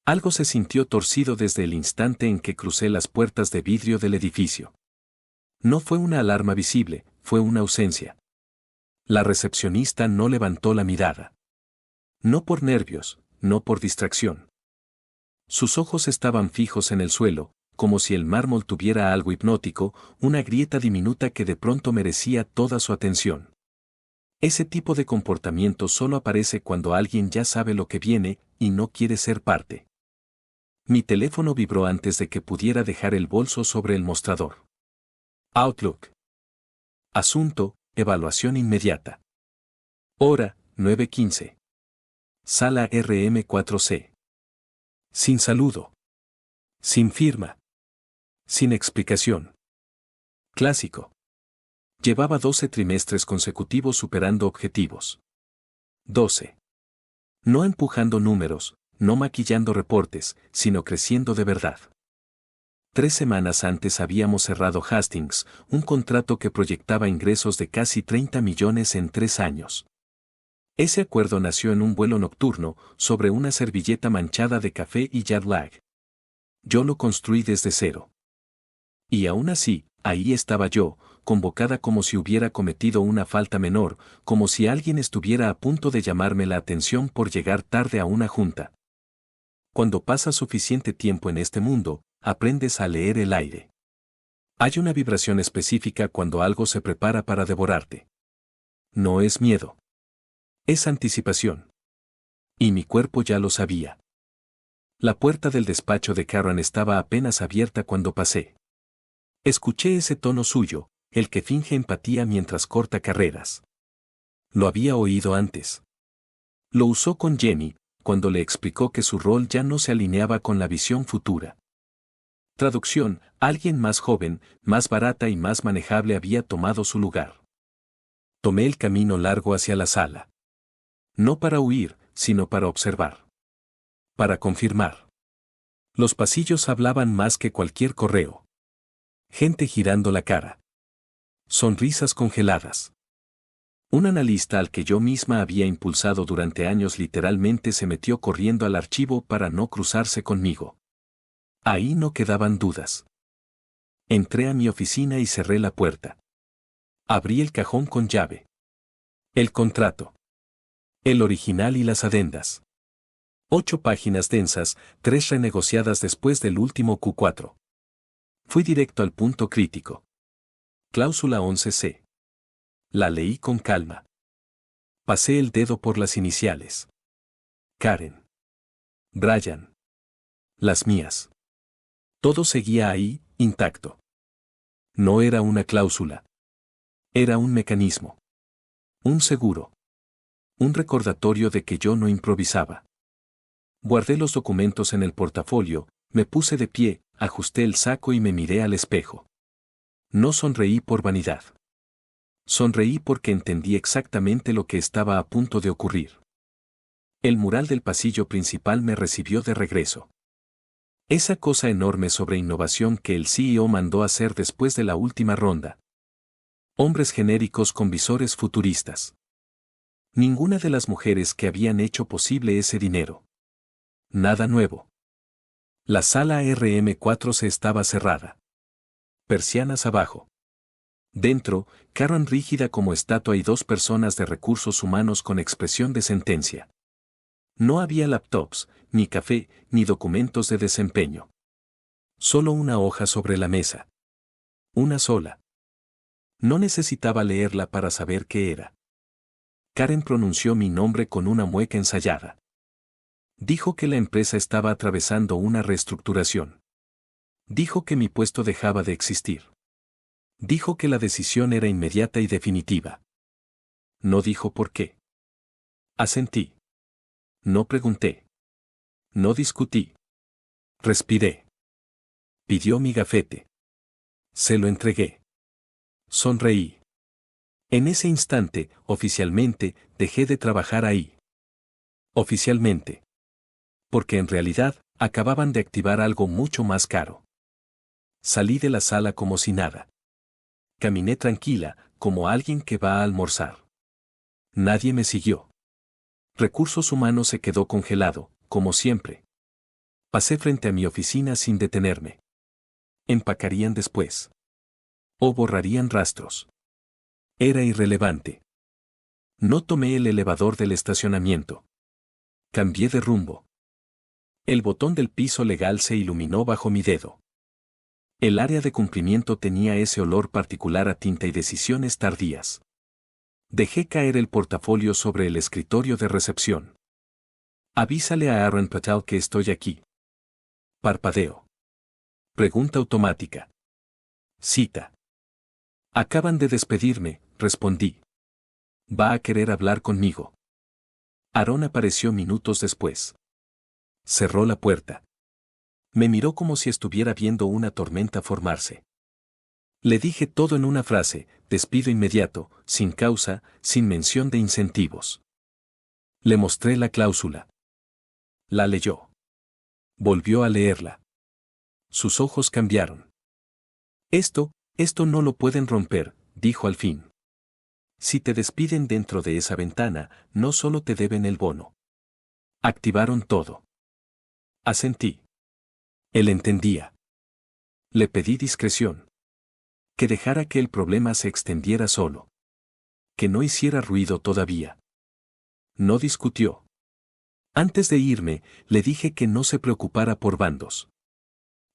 Algo se sintió torcido desde el instante en que crucé las puertas de vidrio del edificio. No fue una alarma visible, fue una ausencia. La recepcionista no levantó la mirada. No por nervios, no por distracción. Sus ojos estaban fijos en el suelo, como si el mármol tuviera algo hipnótico, una grieta diminuta que de pronto merecía toda su atención. Ese tipo de comportamiento solo aparece cuando alguien ya sabe lo que viene y no quiere ser parte. Mi teléfono vibró antes de que pudiera dejar el bolso sobre el mostrador. Outlook. Asunto, evaluación inmediata. Hora, 9:15. Sala RM4C. Sin saludo. Sin firma. Sin explicación. Clásico. Llevaba 12 trimestres consecutivos superando objetivos. 12. No empujando números, no maquillando reportes, sino creciendo de verdad. 3 semanas antes habíamos cerrado Hastings, un contrato que proyectaba ingresos de casi 30 millones en 3 años. Ese acuerdo nació en un vuelo nocturno, sobre una servilleta manchada de café y jet lag. Yo lo construí desde cero. Y aún así, ahí estaba yo, convocada como si hubiera cometido una falta menor, como si alguien estuviera a punto de llamarme la atención por llegar tarde a una junta. Cuando pasas suficiente tiempo en este mundo, aprendes a leer el aire. Hay una vibración específica cuando algo se prepara para devorarte. No es miedo. Es anticipación. Y mi cuerpo ya lo sabía. La puerta del despacho de Karen estaba apenas abierta cuando pasé. Escuché ese tono suyo, el que finge empatía mientras corta carreras. Lo había oído antes. Lo usó con Jenny, cuando le explicó que su rol ya no se alineaba con la visión futura. Traducción: alguien más joven, más barata y más manejable había tomado su lugar. Tomé el camino largo hacia la sala. No para huir, sino para observar. Para confirmar. Los pasillos hablaban más que cualquier correo. Gente girando la cara. Sonrisas congeladas. Un analista al que yo misma había impulsado durante años literalmente se metió corriendo al archivo para no cruzarse conmigo. Ahí no quedaban dudas. Entré a mi oficina y cerré la puerta. Abrí el cajón con llave. El contrato. El original y las adendas. 8 páginas densas, 3 renegociadas después del último Q4. Fui directo al punto crítico. Cláusula 11C. La leí con calma. Pasé el dedo por las iniciales. Karen. Brian. Las mías. Todo seguía ahí, intacto. No era una cláusula. Era un mecanismo. Un seguro. Un recordatorio de que yo no improvisaba. Guardé los documentos en el portafolio, me puse de pie, ajusté el saco y me miré al espejo. No sonreí por vanidad. Sonreí porque entendí exactamente lo que estaba a punto de ocurrir. El mural del pasillo principal me recibió de regreso. Esa cosa enorme sobre innovación que el CEO mandó hacer después de la última ronda. Hombres genéricos con visores futuristas. Ninguna de las mujeres que habían hecho posible ese dinero. Nada nuevo. La sala RM4 se estaba cerrada. Persianas abajo. Dentro, Karen rígida como estatua y 2 personas de recursos humanos con expresión de sentencia. No había laptops, ni café, ni documentos de desempeño. Solo una hoja sobre la mesa. Una sola. No necesitaba leerla para saber qué era. Karen pronunció mi nombre con una mueca ensayada. Dijo que la empresa estaba atravesando una reestructuración. Dijo que mi puesto dejaba de existir. Dijo que la decisión era inmediata y definitiva. No dijo por qué. Asentí. No pregunté. No discutí. Respiré. Pidió mi gafete. Se lo entregué. Sonreí. En ese instante, oficialmente, dejé de trabajar ahí. Oficialmente. Porque en realidad, acababan de activar algo mucho más caro. Salí de la sala como si nada. Caminé tranquila, como alguien que va a almorzar. Nadie me siguió. Recursos humanos se quedó congelado, como siempre. Pasé frente a mi oficina sin detenerme. Empacarían después. O borrarían rastros. Era irrelevante. No tomé el elevador del estacionamiento. Cambié de rumbo. El botón del piso legal se iluminó bajo mi dedo. El área de cumplimiento tenía ese olor particular a tinta y decisiones tardías. Dejé caer el portafolio sobre el escritorio de recepción. Avísale a Aaron Patel que estoy aquí. Parpadeo. Pregunta automática. Cita. Acaban de despedirme, respondí. Va a querer hablar conmigo. Aaron apareció minutos después. Cerró la puerta. Me miró como si estuviera viendo una tormenta formarse. Le dije todo en una frase: despido inmediato, sin causa, sin mención de incentivos. Le mostré la cláusula. La leyó. Volvió a leerla. Sus ojos cambiaron. Esto no lo pueden romper, dijo al fin. Si te despiden dentro de esa ventana, no solo te deben el bono. Activaron todo. Asentí. Él entendía. Le pedí discreción. Que dejara que el problema se extendiera solo. Que no hiciera ruido todavía. No discutió. Antes de irme, le dije que no se preocupara por bandos.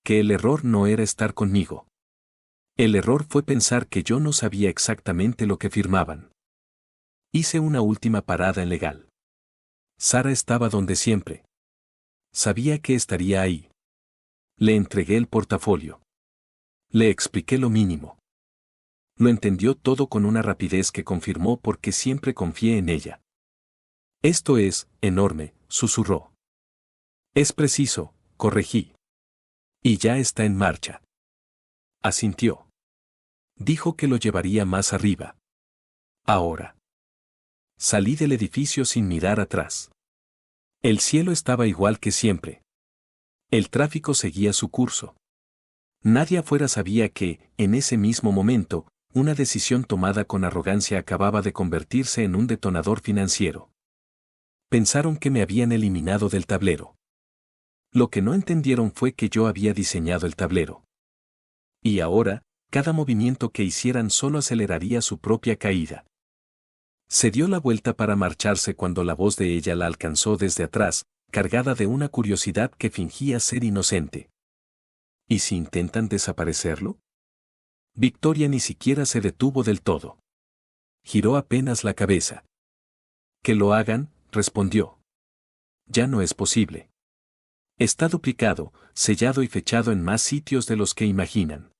Que el error no era estar conmigo. El error fue pensar que yo no sabía exactamente lo que firmaban. Hice una última parada en legal. Sara estaba donde siempre. Sabía que estaría ahí. Le entregué el portafolio. Le expliqué lo mínimo. Lo entendió todo con una rapidez que confirmó porque siempre confié en ella. Esto es enorme, susurró. Es preciso, corregí. Y ya está en marcha. Asintió. Dijo que lo llevaría más arriba. Ahora. Salí del edificio sin mirar atrás. El cielo estaba igual que siempre. El tráfico seguía su curso. Nadie afuera sabía que, en ese mismo momento, una decisión tomada con arrogancia acababa de convertirse en un detonador financiero. Pensaron que me habían eliminado del tablero. Lo que no entendieron fue que yo había diseñado el tablero. Y ahora, cada movimiento que hicieran solo aceleraría su propia caída. Se dio la vuelta para marcharse cuando la voz de ella la alcanzó desde atrás, cargada de una curiosidad que fingía ser inocente. ¿Y si intentan desaparecerlo? Victoria ni siquiera se detuvo del todo. Giró apenas la cabeza. Que lo hagan, respondió. Ya no es posible. Está duplicado, sellado y fechado en más sitios de los que imaginan.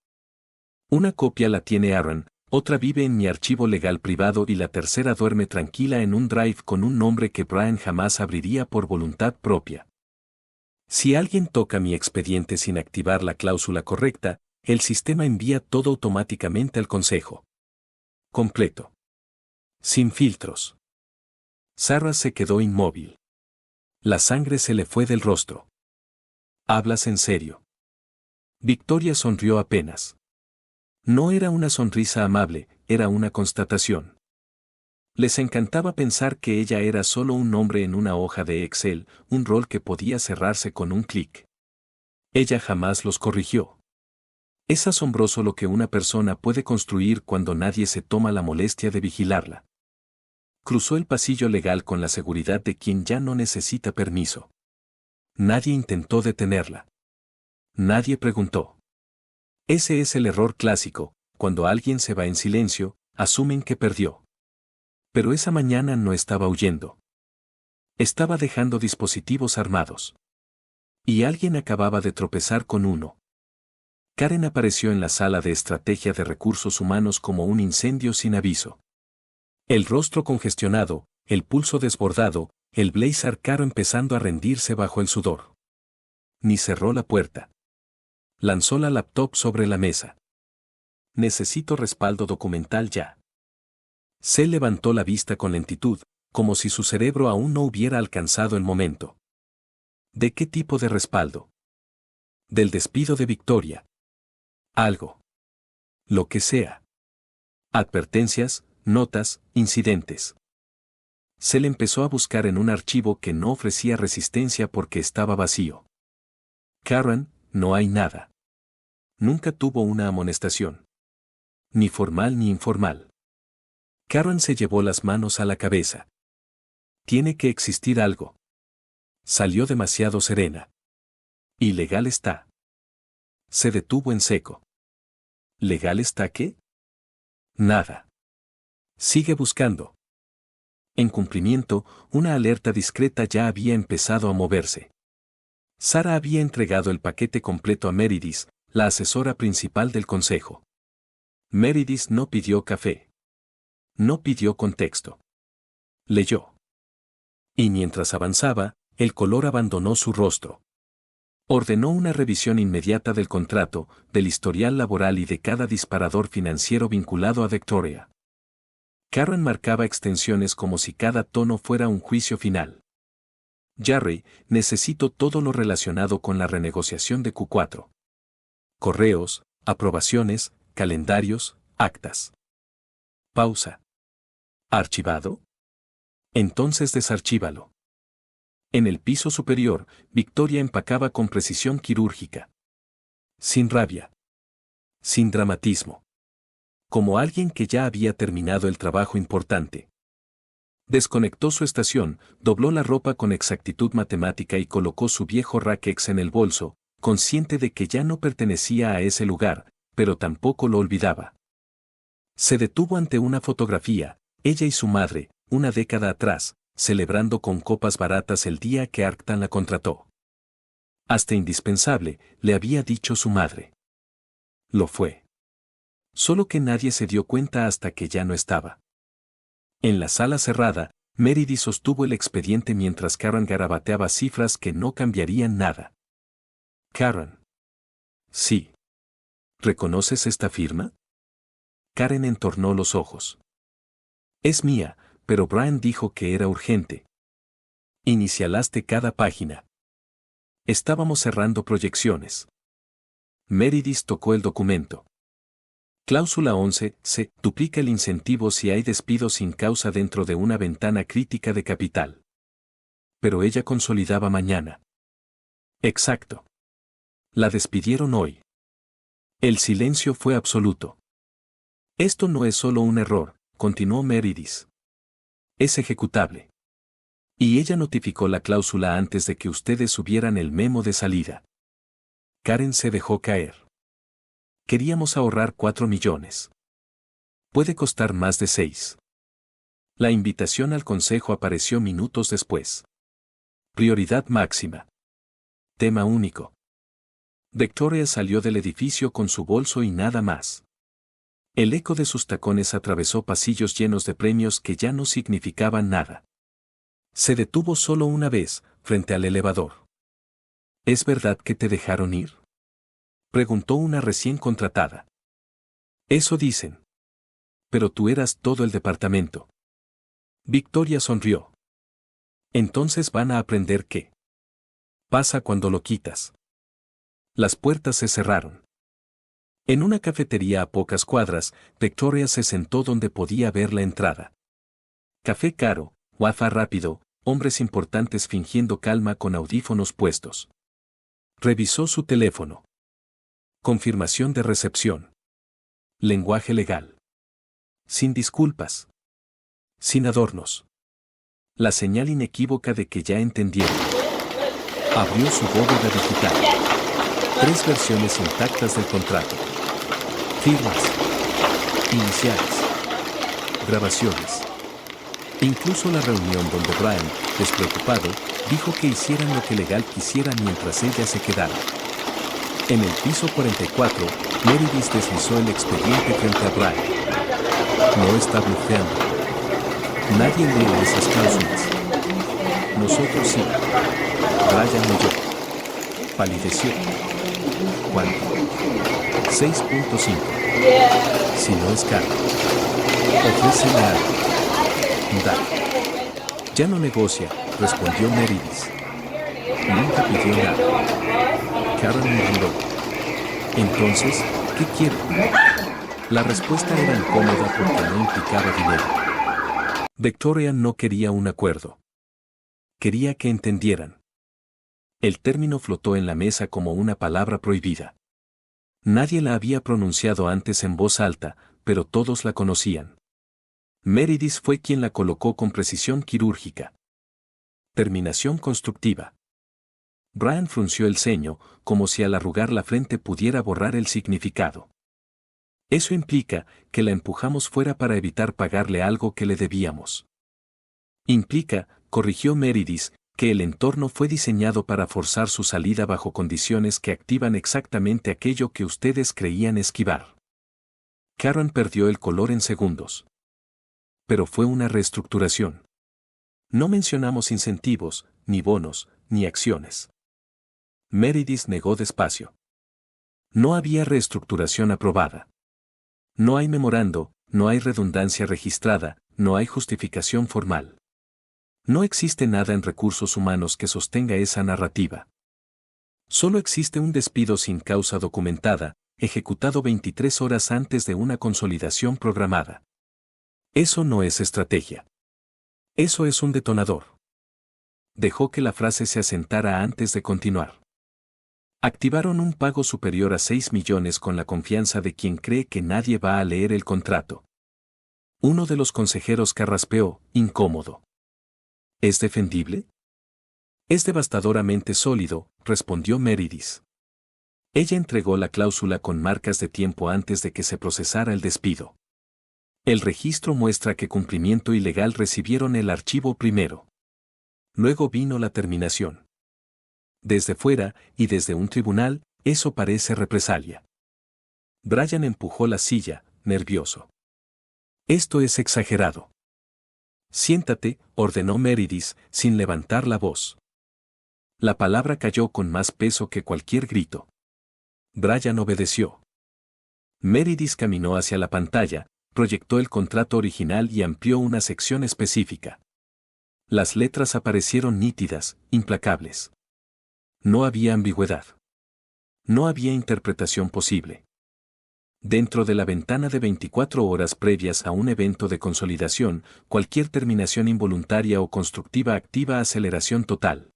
Una copia la tiene Aaron, otra vive en mi archivo legal privado y la tercera duerme tranquila en un drive con un nombre que Brian jamás abriría por voluntad propia. Si alguien toca mi expediente sin activar la cláusula correcta, el sistema envía todo automáticamente al consejo. Completo. Sin filtros. Sarah se quedó inmóvil. La sangre se le fue del rostro. ¿Hablas en serio? Victoria sonrió apenas. No era una sonrisa amable, era una constatación. Les encantaba pensar que ella era solo un nombre en una hoja de Excel, un rol que podía cerrarse con un clic. Ella jamás los corrigió. Es asombroso lo que una persona puede construir cuando nadie se toma la molestia de vigilarla. Cruzó el pasillo legal con la seguridad de quien ya no necesita permiso. Nadie intentó detenerla. Nadie preguntó. Ese es el error clásico: cuando alguien se va en silencio, asumen que perdió. Pero esa mañana no estaba huyendo. Estaba dejando dispositivos armados. Y alguien acababa de tropezar con uno. Karen apareció en la sala de estrategia de recursos humanos como un incendio sin aviso. El rostro congestionado, el pulso desbordado, el blazer caro empezando a rendirse bajo el sudor. Ni cerró la puerta. Lanzó la laptop sobre la mesa. Necesito respaldo documental ya. Se levantó la vista con lentitud, como si su cerebro aún no hubiera alcanzado el momento. ¿De qué tipo de respaldo? Del despido de Victoria. Algo. Lo que sea. Advertencias, notas, incidentes. Se le empezó a buscar en un archivo que no ofrecía resistencia porque estaba vacío. Karen, no hay nada. Nunca tuvo una amonestación. Ni formal ni informal. Karen se llevó las manos a la cabeza. Tiene que existir algo. Salió demasiado serena. ¿Ilegal está? Se detuvo en seco. ¿Legal está qué? Nada. Sigue buscando. En cumplimiento, una alerta discreta ya había empezado a moverse. Sara había entregado el paquete completo a Meredith, la asesora principal del consejo. Meredith no pidió café. No pidió contexto. Leyó. Y mientras avanzaba, el color abandonó su rostro. Ordenó una revisión inmediata del contrato, del historial laboral y de cada disparador financiero vinculado a Victoria. Karen marcaba extensiones como si cada tono fuera un juicio final. Jerry, necesito todo lo relacionado con la renegociación de Q4. Correos, aprobaciones, calendarios, actas. Pausa. ¿Archivado? Entonces desarchívalo. En el piso superior, Victoria empacaba con precisión quirúrgica. Sin rabia. Sin dramatismo. Como alguien que ya había terminado el trabajo importante. Desconectó su estación, dobló la ropa con exactitud matemática y colocó su viejo Rakex en el bolso, consciente de que ya no pertenecía a ese lugar, pero tampoco lo olvidaba. Se detuvo ante una fotografía, ella y su madre, una década atrás, celebrando con copas baratas el día que Arctan la contrató. Hasta indispensable, le había dicho su madre. Lo fue. Solo que nadie se dio cuenta hasta que ya no estaba. En la sala cerrada, Meredith sostuvo el expediente mientras Karen garabateaba cifras que no cambiarían nada. Karen. Sí. ¿Reconoces esta firma? Karen entornó los ojos. Es mía, pero Brian dijo que era urgente. Inicialaste cada página. Estábamos cerrando proyecciones. Meredith tocó el documento. Cláusula 11. Se duplica el incentivo si hay despido sin causa dentro de una ventana crítica de capital. Pero ella consolidaba mañana. Exacto. La despidieron hoy. El silencio fue absoluto. Esto no es solo un error, continuó Meredith. Es ejecutable. Y ella notificó la cláusula antes de que ustedes subieran el memo de salida. Karen se dejó caer. Queríamos ahorrar 4 millones. Puede costar más de 6. La invitación al consejo apareció minutos después. Prioridad máxima. Tema único. Victoria salió del edificio con su bolso y nada más. El eco de sus tacones atravesó pasillos llenos de premios que ya no significaban nada. Se detuvo solo una vez, frente al elevador. ¿Es verdad que te dejaron ir? Preguntó una recién contratada. Eso dicen. Pero tú eras todo el departamento. Victoria sonrió. Entonces van a aprender qué pasa cuando lo quitas. Las puertas se cerraron. En una cafetería a pocas cuadras, Victoria se sentó donde podía ver la entrada. Café caro, wifi rápido, hombres importantes fingiendo calma con audífonos puestos. Revisó su teléfono. Confirmación de recepción. Lenguaje legal. Sin disculpas. Sin adornos. La señal inequívoca de que ya entendieron. Abrió su bóveda digital. 3 versiones intactas del contrato. Firmas. Iniciales. Grabaciones. Incluso la reunión donde Brian, despreocupado, dijo que hicieran lo que legal quisiera mientras ella se quedara. En el piso 44, Meredith deslizó el expediente frente a Brian. No está blufeando. Nadie lee esas cláusulas. Nosotros sí. Brian leyó. Palideció. ¿Cuánto? 6.5. Si no es caro. Ofrécele algo. Da. Ya no negocia, respondió Meredith. Nunca pidió nada. Karen murmuró. Entonces, ¿qué quiere? La respuesta era incómoda porque no implicaba dinero. Victoria no quería un acuerdo. Quería que entendieran. El término flotó en la mesa como una palabra prohibida. Nadie la había pronunciado antes en voz alta, pero todos la conocían. Meredith fue quien la colocó con precisión quirúrgica. Terminación constructiva. Brian frunció el ceño, como si al arrugar la frente pudiera borrar el significado. Eso implica que la empujamos fuera para evitar pagarle algo que le debíamos. Implica, corrigió Meredith, que el entorno fue diseñado para forzar su salida bajo condiciones que activan exactamente aquello que ustedes creían esquivar. Karen perdió el color en segundos. Pero fue una reestructuración. No mencionamos incentivos, ni bonos, ni acciones. Meredith negó despacio. No había reestructuración aprobada. No hay memorando, no hay redundancia registrada, no hay justificación formal. No existe nada en recursos humanos que sostenga esa narrativa. Solo existe un despido sin causa documentada, ejecutado 23 horas antes de una consolidación programada. Eso no es estrategia. Eso es un detonador. Dejó que la frase se asentara antes de continuar. Activaron un pago superior a 6 millones con la confianza de quien cree que nadie va a leer el contrato. Uno de los consejeros carraspeó, incómodo. ¿Es defendible? Es devastadoramente sólido, respondió Meredith. Ella entregó la cláusula con marcas de tiempo antes de que se procesara el despido. El registro muestra que cumplimiento ilegal recibieron el archivo primero. Luego vino la terminación. Desde fuera, y desde un tribunal, eso parece represalia. Brian empujó la silla, nervioso. Esto es exagerado. Siéntate, ordenó Meredith, sin levantar la voz. La palabra cayó con más peso que cualquier grito. Brian obedeció. Meredith caminó hacia la pantalla, proyectó el contrato original y amplió una sección específica. Las letras aparecieron nítidas, implacables. No había ambigüedad. No había interpretación posible. Dentro de la ventana de 24 horas previas a un evento de consolidación, cualquier terminación involuntaria o constructiva activa aceleración total.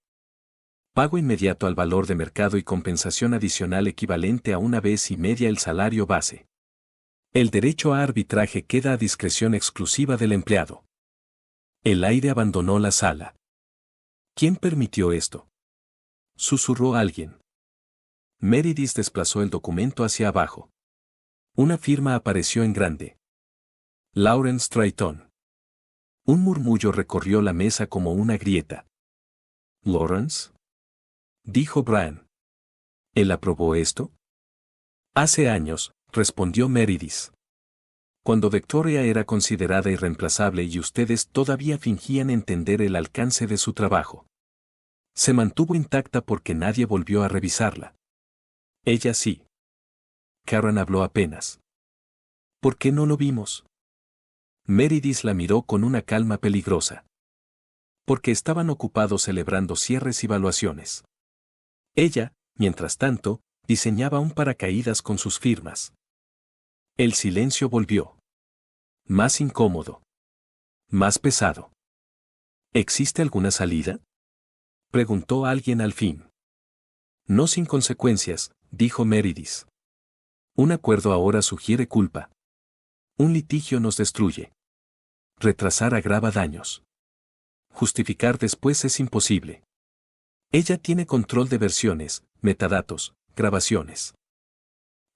Pago inmediato al valor de mercado y compensación adicional equivalente a 1,5 veces el salario base. El derecho a arbitraje queda a discreción exclusiva del empleado. El aire abandonó la sala. ¿Quién permitió esto?, susurró alguien. Meredith desplazó el documento hacia abajo. Una firma apareció en grande. Lawrence Trayton. Un murmullo recorrió la mesa como una grieta. ¿Lawrence?, dijo Brian. ¿Él aprobó esto? Hace años, respondió Meredith. Cuando Victoria era considerada irreemplazable y ustedes todavía fingían entender el alcance de su trabajo. Se mantuvo intacta porque nadie volvió a revisarla. Ella sí. Karen habló apenas. ¿Por qué no lo vimos? Meredith la miró con una calma peligrosa. Porque estaban ocupados celebrando cierres y valuaciones. Ella, mientras tanto, diseñaba un paracaídas con sus firmas. El silencio volvió. Más incómodo. Más pesado. ¿Existe alguna salida?, preguntó alguien al fin. No sin consecuencias, dijo Meredith. Un acuerdo ahora sugiere culpa. Un litigio nos destruye. Retrasar agrava daños. Justificar después es imposible. Ella tiene control de versiones, metadatos, grabaciones.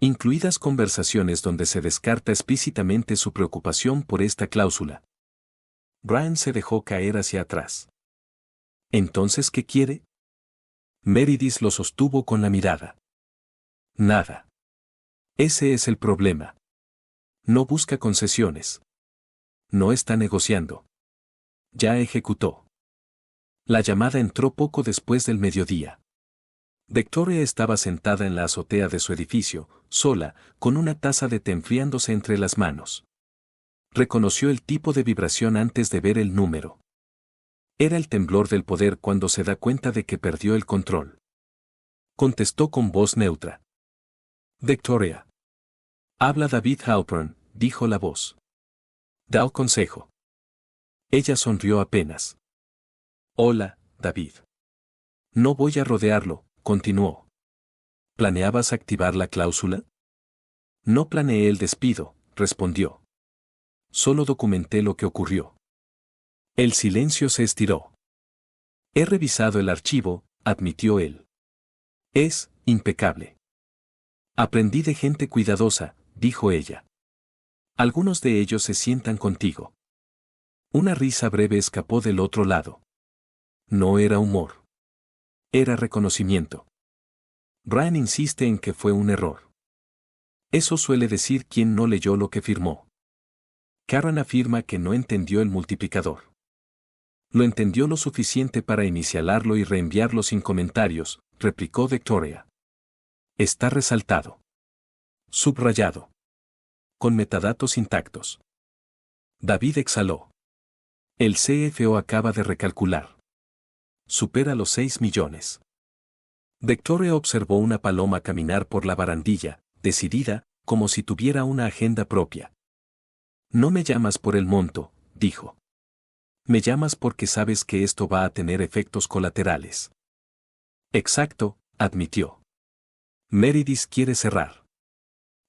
Incluidas conversaciones donde se descarta explícitamente su preocupación por esta cláusula. Brian se dejó caer hacia atrás. ¿Entonces qué quiere? Meredith lo sostuvo con la mirada. Nada. Ese es el problema. No busca concesiones. No está negociando. Ya ejecutó. La llamada entró poco después del mediodía. Victoria estaba sentada en la azotea de su edificio, sola, con una taza de té enfriándose entre las manos. Reconoció el tipo de vibración antes de ver el número. Era el temblor del poder cuando se da cuenta de que perdió el control. Contestó con voz neutra. Victoria. Habla David Halpern, dijo la voz. Da el consejo. Ella sonrió apenas. Hola, David. No voy a rodearlo, continuó. ¿Planeabas activar la cláusula? No planeé el despido, respondió. Solo documenté lo que ocurrió. El silencio se estiró. He revisado el archivo, admitió él. Es impecable. Aprendí de gente cuidadosa, dijo ella. Algunos de ellos se sientan contigo. Una risa breve escapó del otro lado. No era humor. Era reconocimiento. Brian insiste en que fue un error. Eso suele decir quien no leyó lo que firmó. Karen afirma que no entendió el multiplicador. Lo entendió lo suficiente para inicialarlo y reenviarlo sin comentarios, replicó Victoria. Está resaltado. Subrayado. Con metadatos intactos. David exhaló. El CFO acaba de recalcular. Supera los 6 millones. Victoria observó una paloma caminar por la barandilla, decidida, como si tuviera una agenda propia. No me llamas por el monto, dijo. Me llamas porque sabes que esto va a tener efectos colaterales. Exacto, admitió. Meredith quiere cerrar.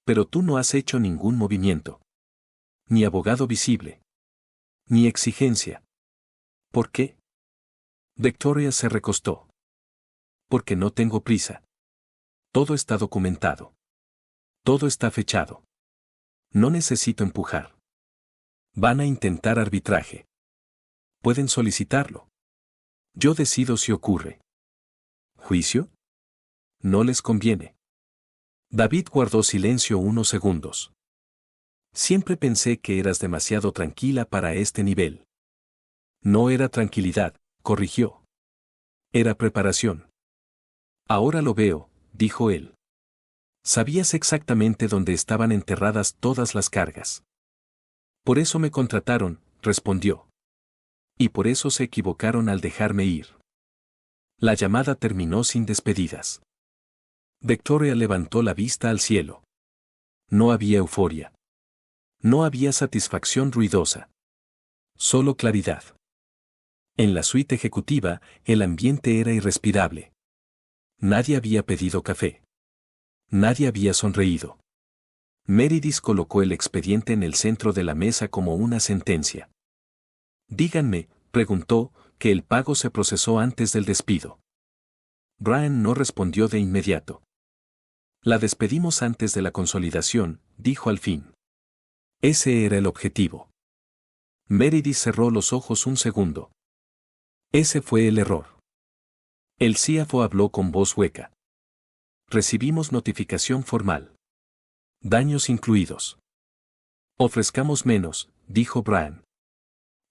Pero tú no has hecho ningún movimiento. Ni abogado visible. Ni exigencia. ¿Por qué? Victoria se recostó. Porque no tengo prisa. Todo está documentado. Todo está fechado. No necesito empujar. Van a intentar arbitraje. Pueden solicitarlo. Yo decido si ocurre. ¿Juicio? No les conviene. David guardó silencio unos segundos. Siempre pensé que eras demasiado tranquila para este nivel. No era tranquilidad, corrigió. Era preparación. Ahora lo veo, dijo él. Sabías exactamente dónde estaban enterradas todas las cargas. Por eso me contrataron, respondió. Y por eso se equivocaron al dejarme ir. La llamada terminó sin despedidas. Victoria levantó la vista al cielo. No había euforia. No había satisfacción ruidosa. Solo claridad. En la suite ejecutiva, el ambiente era irrespirable. Nadie había pedido café. Nadie había sonreído. Meredith colocó el expediente en el centro de la mesa como una sentencia. Díganme, preguntó, que el pago se procesó antes del despido. Brian no respondió de inmediato. La despedimos antes de la consolidación, dijo al fin. Ese era el objetivo. Meredith cerró los ojos un segundo. Ese fue el error. El CFO habló con voz hueca. Recibimos notificación formal. Daños incluidos. Ofrezcamos menos, dijo Brian.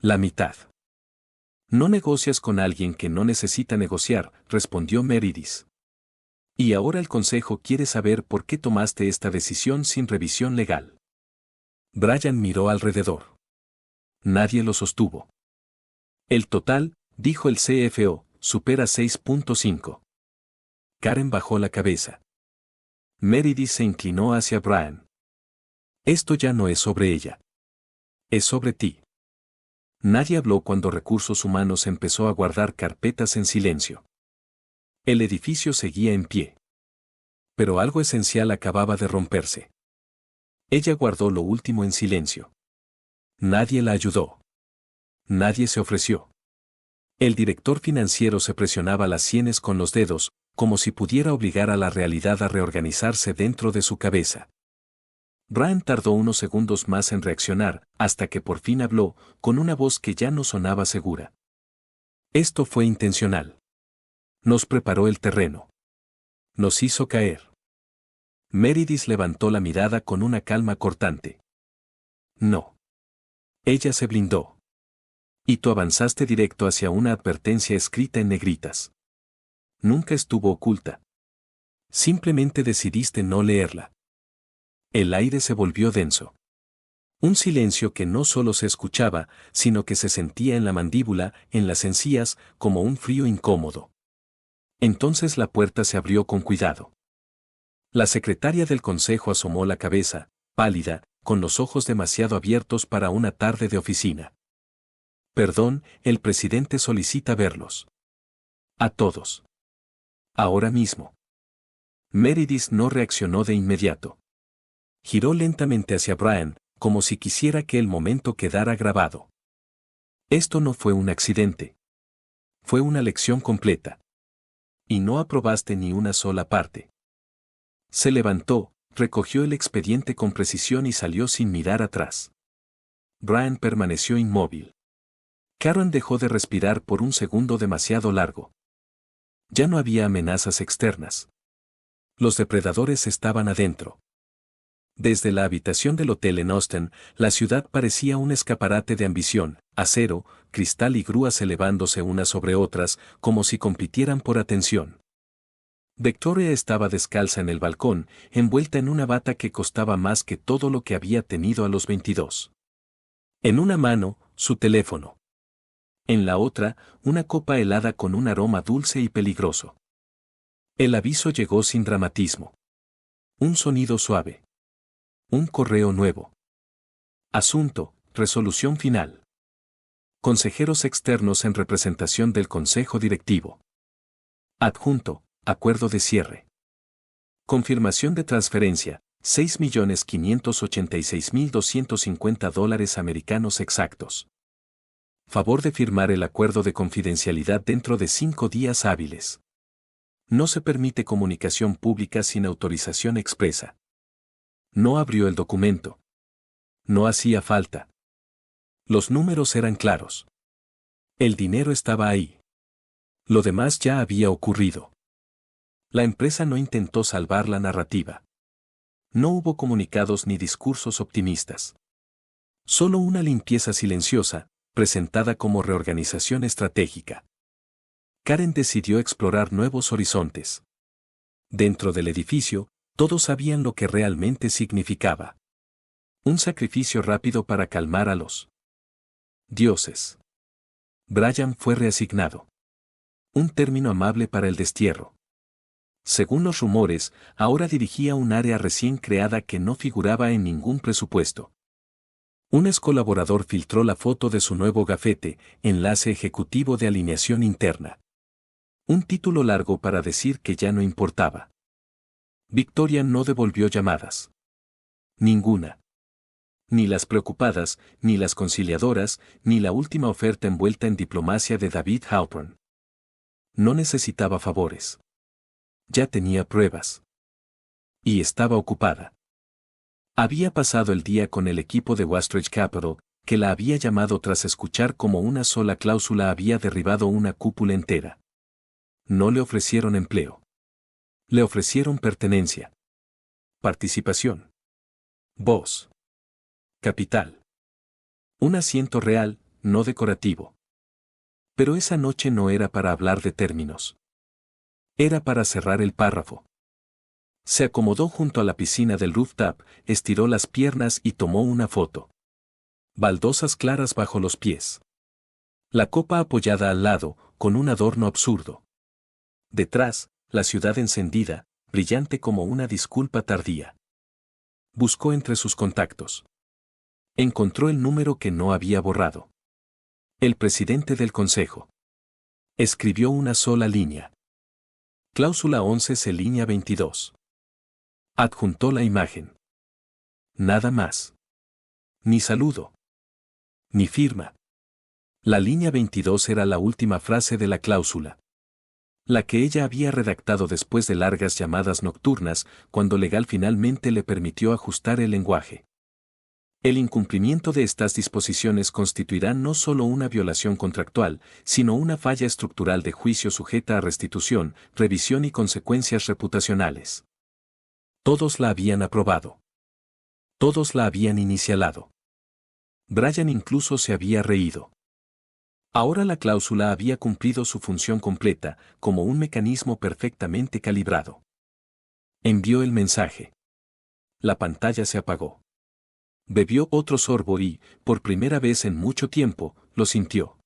La mitad. No negocias con alguien que no necesita negociar, respondió Meredith. Y ahora el consejo quiere saber por qué tomaste esta decisión sin revisión legal. Brian miró alrededor. Nadie lo sostuvo. El total, dijo el CFO, supera 6.5. Karen bajó la cabeza. Meredith se inclinó hacia Brian. Esto ya no es sobre ella. Es sobre ti. Nadie habló cuando Recursos Humanos empezó a guardar carpetas en silencio. El edificio seguía en pie. Pero algo esencial acababa de romperse. Ella guardó lo último en silencio. Nadie la ayudó. Nadie se ofreció. El director financiero se presionaba las sienes con los dedos, como si pudiera obligar a la realidad a reorganizarse dentro de su cabeza. Brian tardó unos segundos más en reaccionar, hasta que por fin habló, con una voz que ya no sonaba segura. Esto fue intencional. Nos preparó el terreno. Nos hizo caer. Meredith levantó la mirada con una calma cortante. No. Ella se blindó. Y tú avanzaste directo hacia una advertencia escrita en negritas. Nunca estuvo oculta. Simplemente decidiste no leerla. El aire se volvió denso. Un silencio que no solo se escuchaba, sino que se sentía en la mandíbula, en las encías, como un frío incómodo. Entonces la puerta se abrió con cuidado. La secretaria del consejo asomó la cabeza, pálida, con los ojos demasiado abiertos para una tarde de oficina. Perdón, el presidente solicita verlos. A todos. Ahora mismo. Meredith no reaccionó de inmediato. Giró lentamente hacia Brian, como si quisiera que el momento quedara grabado. Esto no fue un accidente. Fue una lección completa. Y no aprobaste ni una sola parte. Se levantó, recogió el expediente con precisión y salió sin mirar atrás. Brian permaneció inmóvil. Karen dejó de respirar por un segundo demasiado largo. Ya no había amenazas externas. Los depredadores estaban adentro. Desde la habitación del hotel en Austin, la ciudad parecía un escaparate de ambición, acero, cristal y grúas elevándose unas sobre otras, como si compitieran por atención. Victoria estaba descalza en el balcón, envuelta en una bata que costaba más que todo lo que había tenido a los 22. En una mano, su teléfono. En la otra, una copa helada con un aroma dulce y peligroso. El aviso llegó sin dramatismo. Un sonido suave. Un correo nuevo. Asunto, resolución final. Consejeros externos en representación del Consejo Directivo. Adjunto, acuerdo de cierre. Confirmación de transferencia, $6.586.250 americanos exactos. Favor de firmar el acuerdo de confidencialidad dentro de 5 días hábiles. No se permite comunicación pública sin autorización expresa. No abrió el documento. No hacía falta. Los números eran claros. El dinero estaba ahí. Lo demás ya había ocurrido. La empresa no intentó salvar la narrativa. No hubo comunicados ni discursos optimistas. Solo una limpieza silenciosa, presentada como reorganización estratégica. Karen decidió explorar nuevos horizontes. Dentro del edificio, todos sabían lo que realmente significaba. Un sacrificio rápido para calmar a los dioses. Brian fue reasignado. Un término amable para el destierro. Según los rumores, ahora dirigía un área recién creada que no figuraba en ningún presupuesto. Un ex colaborador filtró la foto de su nuevo gafete, enlace ejecutivo de alineación interna. Un título largo para decir que ya no importaba. Victoria no devolvió llamadas. Ninguna. Ni las preocupadas, ni las conciliadoras, ni la última oferta envuelta en diplomacia de David Halpern. No necesitaba favores. Ya tenía pruebas. Y estaba ocupada. Había pasado el día con el equipo de Wastridge Capital, que la había llamado tras escuchar cómo una sola cláusula había derribado una cúpula entera. No le ofrecieron empleo. Le ofrecieron pertenencia. Participación. Voz. Capital. Un asiento real, no decorativo. Pero esa noche no era para hablar de términos. Era para cerrar el párrafo. Se acomodó junto a la piscina del rooftop, estiró las piernas y tomó una foto. Baldosas claras bajo los pies. La copa apoyada al lado, con un adorno absurdo. Detrás, la ciudad encendida, brillante como una disculpa tardía. Buscó entre sus contactos. Encontró el número que no había borrado. El presidente del consejo. Escribió una sola línea. Cláusula 11 línea 22. Adjuntó la imagen. Nada más. Ni saludo. Ni firma. La línea 22 era la última frase de la cláusula. La que ella había redactado después de largas llamadas nocturnas, cuando legal finalmente le permitió ajustar el lenguaje. El incumplimiento de estas disposiciones constituirá no solo una violación contractual, sino una falla estructural de juicio sujeta a restitución, revisión y consecuencias reputacionales. Todos la habían aprobado. Todos la habían inicialado. Brian incluso se había reído. Ahora la cláusula había cumplido su función completa, como un mecanismo perfectamente calibrado. Envió el mensaje. La pantalla se apagó. Bebió otro sorbo y, por primera vez en mucho tiempo, lo sintió.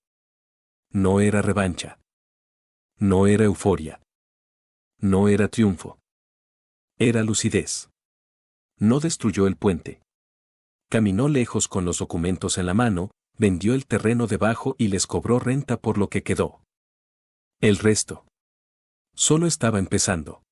No era revancha. No era euforia. No era triunfo. Era lucidez. No destruyó el puente. Caminó lejos con los documentos en la mano, vendió el terreno debajo y les cobró renta por lo que quedó. El resto. Solo estaba empezando.